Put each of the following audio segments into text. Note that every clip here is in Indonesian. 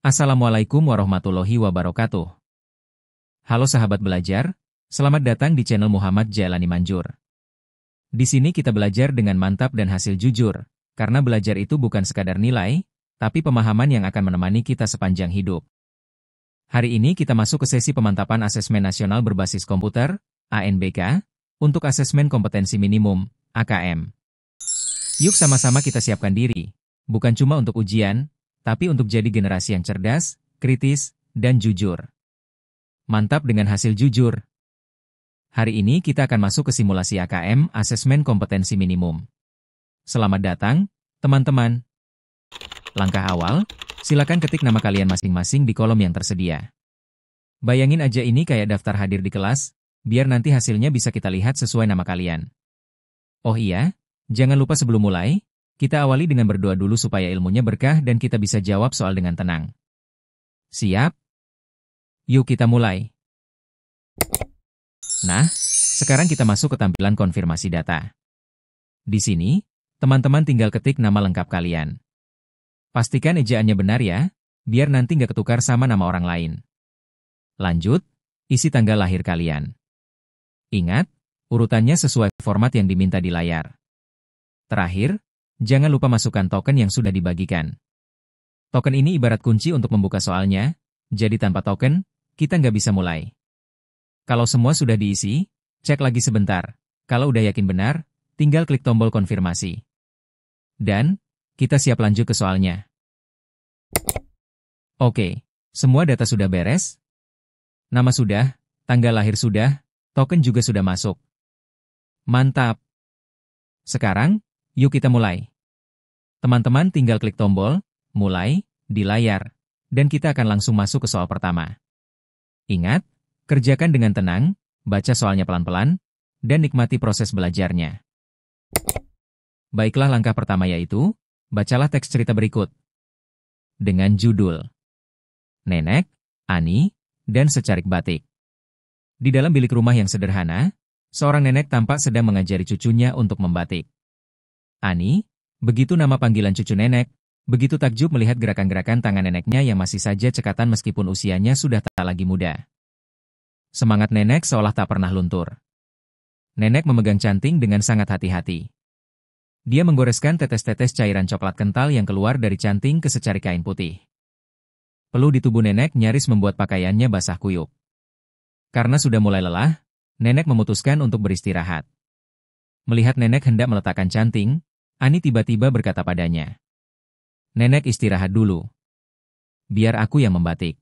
Assalamualaikum warahmatullahi wabarakatuh. Halo sahabat belajar, selamat datang di channel Muhammad Jailani Manjur. Di sini kita belajar dengan mantap dan hasil jujur, karena belajar itu bukan sekadar nilai, tapi pemahaman yang akan menemani kita sepanjang hidup. Hari ini kita masuk ke sesi pemantapan asesmen nasional berbasis komputer, ANBK, untuk asesmen kompetensi minimum, AKM. Yuk sama-sama kita siapkan diri, bukan cuma untuk ujian, tapi untuk jadi generasi yang cerdas, kritis, dan jujur. Mantap dengan hasil jujur. Hari ini kita akan masuk ke simulasi AKM, asesmen kompetensi minimum. Selamat datang, teman-teman. Langkah awal, silakan ketik nama kalian masing-masing di kolom yang tersedia. Bayangin aja ini kayak daftar hadir di kelas, biar nanti hasilnya bisa kita lihat sesuai nama kalian. Oh iya, jangan lupa sebelum mulai, kita awali dengan berdoa dulu supaya ilmunya berkah dan kita bisa jawab soal dengan tenang. Siap? Yuk kita mulai. Nah, sekarang kita masuk ke tampilan konfirmasi data. Di sini, teman-teman tinggal ketik nama lengkap kalian. Pastikan ejaannya benar ya, biar nanti nggak ketukar sama nama orang lain. Lanjut, isi tanggal lahir kalian. Ingat, urutannya sesuai format yang diminta di layar. Terakhir, jangan lupa masukkan token yang sudah dibagikan. Token ini ibarat kunci untuk membuka soalnya, jadi tanpa token, kita nggak bisa mulai. Kalau semua sudah diisi, cek lagi sebentar. Kalau udah yakin benar, tinggal klik tombol konfirmasi. Dan, kita siap lanjut ke soalnya. Oke, semua data sudah beres? Nama sudah, tanggal lahir sudah, token juga sudah masuk. Mantap! Sekarang, yuk kita mulai. Teman-teman tinggal klik tombol, mulai, di layar, dan kita akan langsung masuk ke soal pertama. Ingat, kerjakan dengan tenang, baca soalnya pelan-pelan, dan nikmati proses belajarnya. Baiklah langkah pertama yaitu, bacalah teks cerita berikut. Dengan judul Nenek, Ani, dan Secarik Batik. Di dalam bilik rumah yang sederhana, seorang nenek tampak sedang mengajari cucunya untuk membatik. Ani, begitu nama panggilan cucu nenek, begitu takjub melihat gerakan-gerakan tangan neneknya yang masih saja cekatan meskipun usianya sudah tak lagi muda. Semangat nenek seolah tak pernah luntur. Nenek memegang canting dengan sangat hati-hati. Dia menggoreskan tetes-tetes cairan coklat kental yang keluar dari canting ke secarik kain putih. Peluh di tubuh nenek nyaris membuat pakaiannya basah kuyup. Karena sudah mulai lelah, nenek memutuskan untuk beristirahat. Melihat nenek hendak meletakkan canting, Ani tiba-tiba berkata padanya, "Nenek istirahat dulu. Biar aku yang membatik.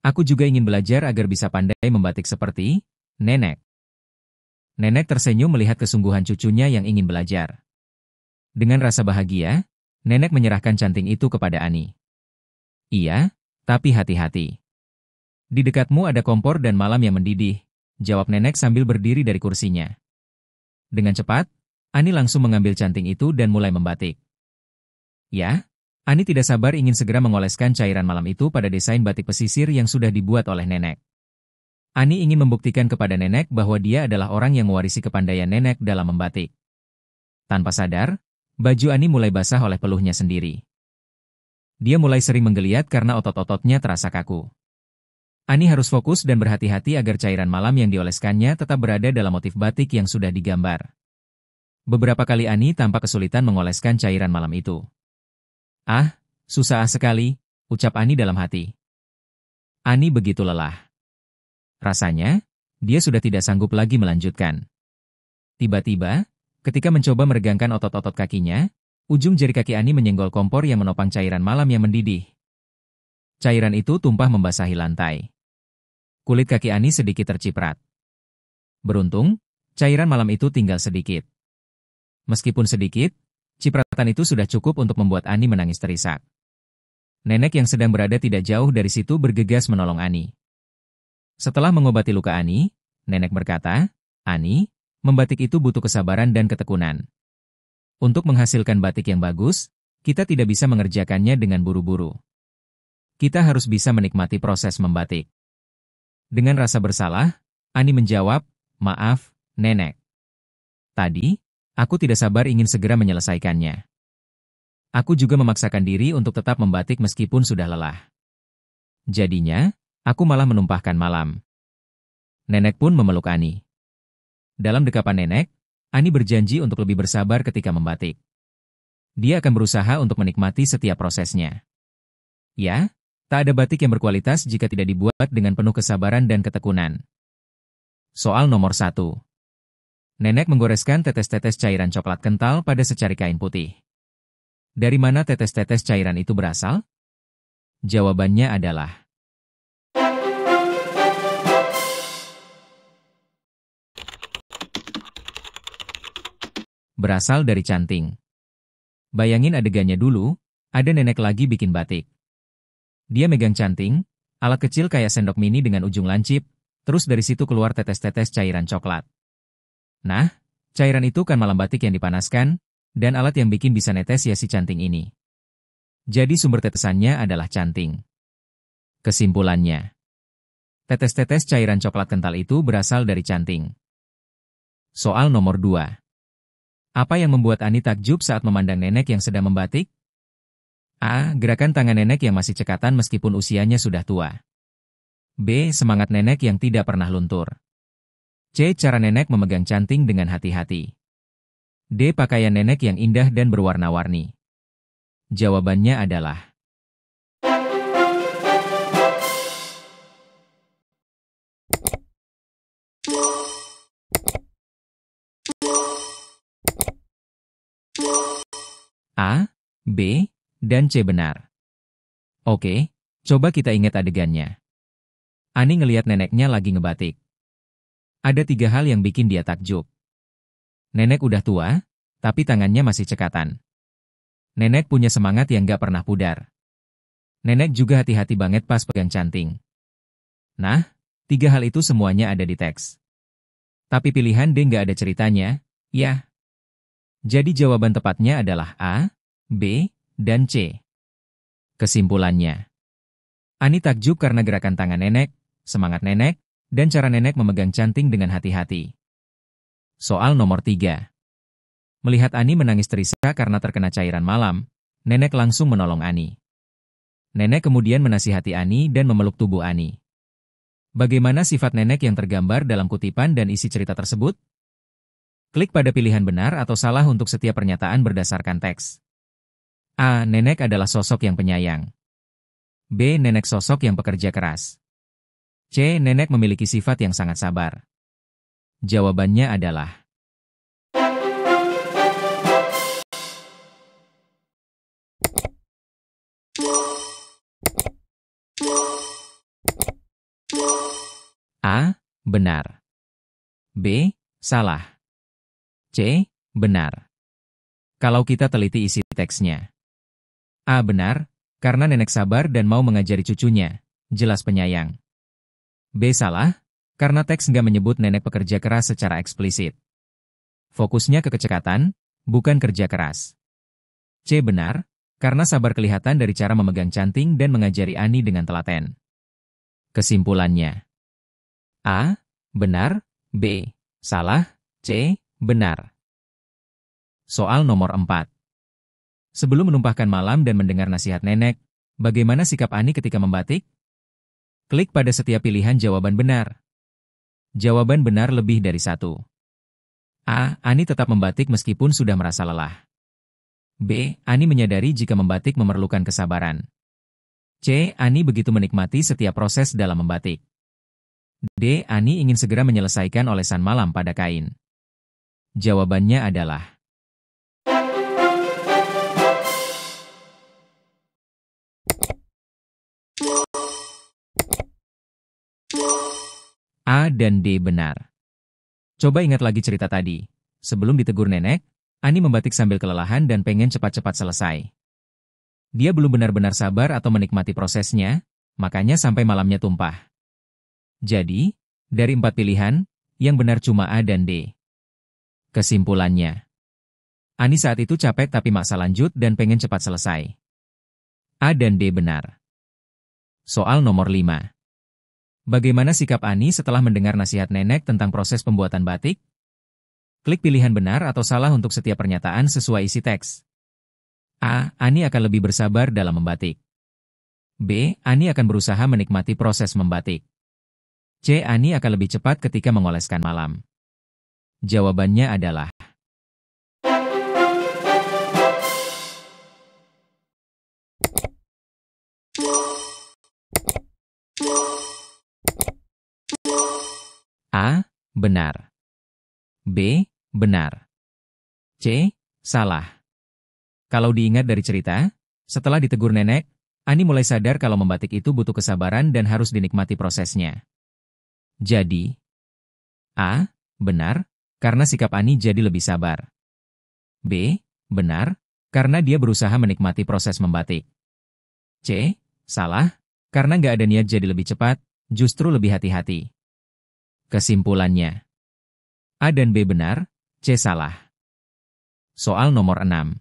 Aku juga ingin belajar agar bisa pandai membatik seperti nenek." Nenek tersenyum melihat kesungguhan cucunya yang ingin belajar. Dengan rasa bahagia, nenek menyerahkan canting itu kepada Ani. "Iya, tapi hati-hati. Di dekatmu ada kompor dan malam yang mendidih," jawab nenek sambil berdiri dari kursinya. Dengan cepat, Ani langsung mengambil canting itu dan mulai membatik. Ya, Ani tidak sabar ingin segera mengoleskan cairan malam itu pada desain batik pesisir yang sudah dibuat oleh nenek. Ani ingin membuktikan kepada nenek bahwa dia adalah orang yang mewarisi kepandaian nenek dalam membatik. Tanpa sadar, baju Ani mulai basah oleh peluhnya sendiri. Dia mulai sering menggeliat karena otot-ototnya terasa kaku. Ani harus fokus dan berhati-hati agar cairan malam yang dioleskannya tetap berada dalam motif batik yang sudah digambar. Beberapa kali Ani tampak kesulitan mengoleskan cairan malam itu. "Ah, susah sekali," ucap Ani dalam hati. Ani begitu lelah. Rasanya, dia sudah tidak sanggup lagi melanjutkan. Tiba-tiba, ketika mencoba meregangkan otot-otot kakinya, ujung jari kaki Ani menyenggol kompor yang menopang cairan malam yang mendidih. Cairan itu tumpah membasahi lantai. Kulit kaki Ani sedikit terciprat. Beruntung, cairan malam itu tinggal sedikit. Meskipun sedikit, cipratan itu sudah cukup untuk membuat Ani menangis terisak. Nenek yang sedang berada tidak jauh dari situ bergegas menolong Ani. Setelah mengobati luka Ani, nenek berkata, "Ani, membatik itu butuh kesabaran dan ketekunan. Untuk menghasilkan batik yang bagus, kita tidak bisa mengerjakannya dengan buru-buru. Kita harus bisa menikmati proses membatik." Dengan rasa bersalah, Ani menjawab, "Maaf, nenek. Tadi, aku tidak sabar ingin segera menyelesaikannya." Aku juga memaksakan diri untuk tetap membatik meskipun sudah lelah. Jadinya, aku malah menumpahkan malam. Nenek pun memeluk Ani. Dalam dekapan nenek, Ani berjanji untuk lebih bersabar ketika membatik. Dia akan berusaha untuk menikmati setiap prosesnya. Ya, tak ada batik yang berkualitas jika tidak dibuat dengan penuh kesabaran dan ketekunan. Soal nomor 1. Nenek menggoreskan tetes-tetes cairan coklat kental pada secari kain putih. Dari mana tetes-tetes cairan itu berasal? Jawabannya adalah berasal dari canting. Bayangin adegannya dulu, ada nenek lagi bikin batik. Dia megang canting, alat kecil kayak sendok mini dengan ujung lancip, terus dari situ keluar tetes-tetes cairan coklat. Nah, cairan itu kan malam batik yang dipanaskan, dan alat yang bikin bisa netes ya si canting ini. Jadi sumber tetesannya adalah canting. Kesimpulannya, tetes-tetes cairan coklat kental itu berasal dari canting. Soal nomor 2. Apa yang membuat Ani takjub saat memandang nenek yang sedang membatik? A. Gerakan tangan nenek yang masih cekatan meskipun usianya sudah tua. B. Semangat nenek yang tidak pernah luntur. C. Cara nenek memegang canting dengan hati-hati. D. Pakaian nenek yang indah dan berwarna-warni. Jawabannya adalah A, B, dan C benar. Oke, coba kita ingat adegannya. Ani ngelihat neneknya lagi ngebatik. Ada 3 hal yang bikin dia takjub. Nenek udah tua, tapi tangannya masih cekatan. Nenek punya semangat yang gak pernah pudar. Nenek juga hati-hati banget pas pegang canting. Nah, 3 hal itu semuanya ada di teks. Tapi pilihan D gak ada ceritanya, ya. Jadi jawaban tepatnya adalah A, B, dan C. Kesimpulannya, Ani takjub karena gerakan tangan nenek, semangat nenek, dan cara nenek memegang canting dengan hati-hati. Soal nomor 3. Melihat Ani menangis terisak karena terkena cairan malam, nenek langsung menolong Ani. Nenek kemudian menasihati Ani dan memeluk tubuh Ani. Bagaimana sifat nenek yang tergambar dalam kutipan dan isi cerita tersebut? Klik pada pilihan benar atau salah untuk setiap pernyataan berdasarkan teks. A. Nenek adalah sosok yang penyayang. B. Nenek sosok yang pekerja keras. C. Nenek memiliki sifat yang sangat sabar. Jawabannya adalah A. Benar. B. Salah. C. Benar. Kalau kita teliti isi teksnya. A. Benar, karena nenek sabar dan mau mengajari cucunya, jelas penyayang. B. Salah, karena teks nggak menyebut nenek pekerja keras secara eksplisit. Fokusnya ke kecekatan, bukan kerja keras. C. Benar, karena sabar kelihatan dari cara memegang canting dan mengajari Ani dengan telaten. Kesimpulannya. A. Benar, B. Salah, C. Benar. Soal nomor 4. Sebelum menumpahkan malam dan mendengar nasihat nenek, bagaimana sikap Ani ketika membatik? Klik pada setiap pilihan jawaban benar. Jawaban benar lebih dari 1. A. Ani tetap membatik meskipun sudah merasa lelah. B. Ani menyadari jika membatik memerlukan kesabaran. C. Ani begitu menikmati setiap proses dalam membatik. D. Ani ingin segera menyelesaikan olesan malam pada kain. Jawabannya adalah A dan D benar. Coba ingat lagi cerita tadi. Sebelum ditegur nenek, Ani membatik sambil kelelahan dan pengen cepat-cepat selesai. Dia belum benar-benar sabar atau menikmati prosesnya, makanya sampai malamnya tumpah. Jadi, dari 4 pilihan, yang benar cuma A dan D. Kesimpulannya, Ani saat itu capek tapi maksa lanjut dan pengen cepat selesai. A dan D benar. Soal nomor 5. Bagaimana sikap Ani setelah mendengar nasihat nenek tentang proses pembuatan batik? Klik pilihan benar atau salah untuk setiap pernyataan sesuai isi teks. A. Ani akan lebih bersabar dalam membatik. B. Ani akan berusaha menikmati proses membatik. C. Ani akan lebih cepat ketika mengoleskan malam. Jawabannya adalah A. Benar. B. Benar. C. Salah. Kalau diingat dari cerita, setelah ditegur nenek, Ani mulai sadar kalau membatik itu butuh kesabaran dan harus dinikmati prosesnya. Jadi, A. Benar, karena sikap Ani jadi lebih sabar. B. Benar, karena dia berusaha menikmati proses membatik. C. Salah, karena nggak ada niat jadi lebih cepat, justru lebih hati-hati. Kesimpulannya, A dan B benar, C salah. Soal nomor 6.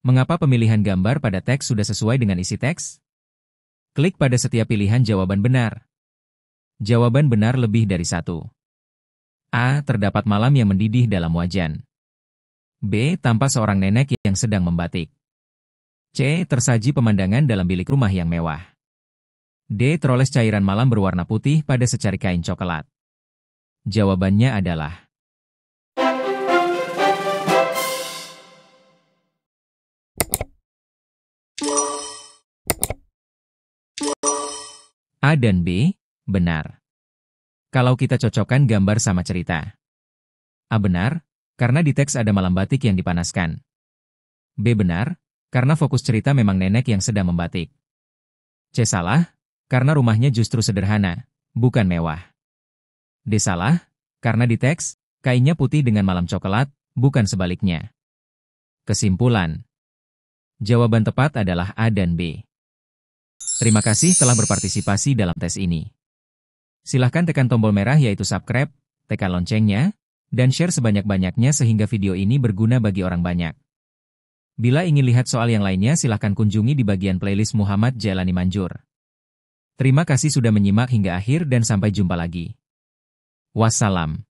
Mengapa pemilihan gambar pada teks sudah sesuai dengan isi teks? Klik pada setiap pilihan jawaban benar. Jawaban benar lebih dari satu. A. Terdapat malam yang mendidih dalam wajan. B. Tampak seorang nenek yang sedang membatik. C. Tersaji pemandangan dalam bilik rumah yang mewah. D. Teroles cairan malam berwarna putih pada secari kain coklat. Jawabannya adalah A dan B, benar. Kalau kita cocokkan gambar sama cerita. A benar, karena di teks ada malam batik yang dipanaskan. B benar, karena fokus cerita memang nenek yang sedang membatik. C salah, karena rumahnya justru sederhana, bukan mewah. D salah, karena di teks, kainnya putih dengan malam coklat, bukan sebaliknya. Kesimpulan. Jawaban tepat adalah A dan B. Terima kasih telah berpartisipasi dalam tes ini. Silahkan tekan tombol merah yaitu subscribe, tekan loncengnya, dan share sebanyak-banyaknya sehingga video ini berguna bagi orang banyak. Bila ingin lihat soal yang lainnya silahkan kunjungi di bagian playlist Muhammad Jailani Manjur. Terima kasih sudah menyimak hingga akhir dan sampai jumpa lagi. Wassalam.